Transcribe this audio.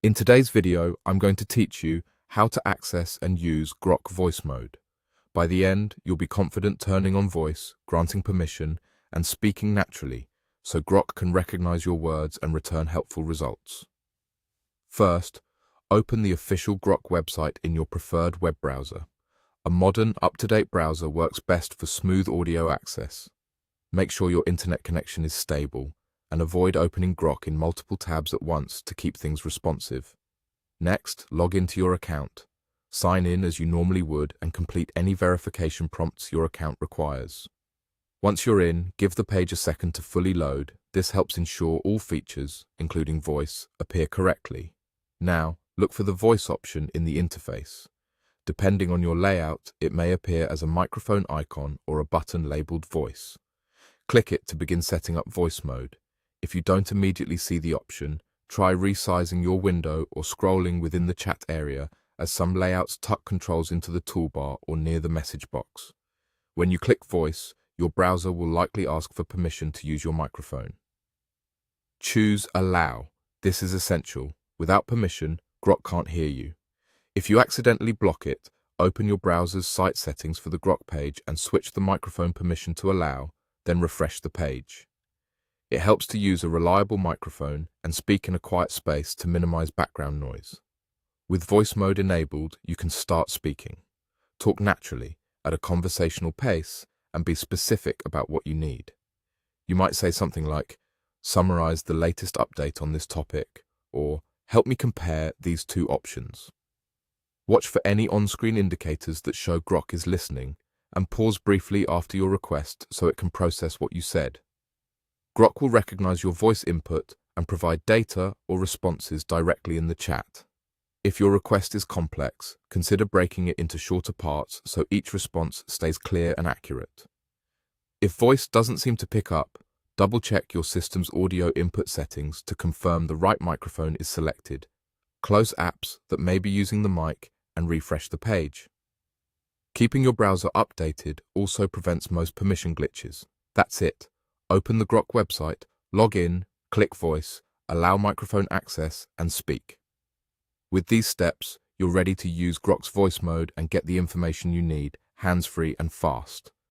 In today's video, I'm going to teach you how to access and use Grok voice mode. By the end, you'll be confident turning on voice, granting permission, and speaking naturally, so Grok can recognize your words and return helpful results. First, open the official Grok website in your preferred web browser. A modern, up-to-date browser works best for smooth audio access. Make sure your internet connection is stable, and avoid opening Grok in multiple tabs at once to keep things responsive. Next, log into your account. Sign in as you normally would and complete any verification prompts your account requires. Once you're in, give the page a second to fully load. This helps ensure all features, including voice, appear correctly. Now, look for the voice option in the interface. Depending on your layout, it may appear as a microphone icon or a button labeled voice. Click it to begin setting up voice mode. If you don't immediately see the option, try resizing your window or scrolling within the chat area, as some layouts tuck controls into the toolbar or near the message box. When you click voice, your browser will likely ask for permission to use your microphone. Choose Allow. This is essential. Without permission, Grok can't hear you. If you accidentally block it, open your browser's site settings for the Grok page and switch the microphone permission to Allow, then refresh the page. It helps to use a reliable microphone and speak in a quiet space to minimize background noise. With voice mode enabled, you can start speaking. Talk naturally, at a conversational pace, and be specific about what you need. You might say something like, "Summarize the latest update on this topic," or "Help me compare these two options." Watch for any on-screen indicators that show Grok is listening, and pause briefly after your request so it can process what you said. Grok will recognize your voice input and provide data or responses directly in the chat. If your request is complex, consider breaking it into shorter parts so each response stays clear and accurate. If voice doesn't seem to pick up, double-check your system's audio input settings to confirm the right microphone is selected. Close apps that may be using the mic and refresh the page. Keeping your browser updated also prevents most permission glitches. That's it. Open the Grok website, log in, click voice, allow microphone access, and speak. With these steps, you're ready to use Grok's voice mode and get the information you need, hands-free and fast.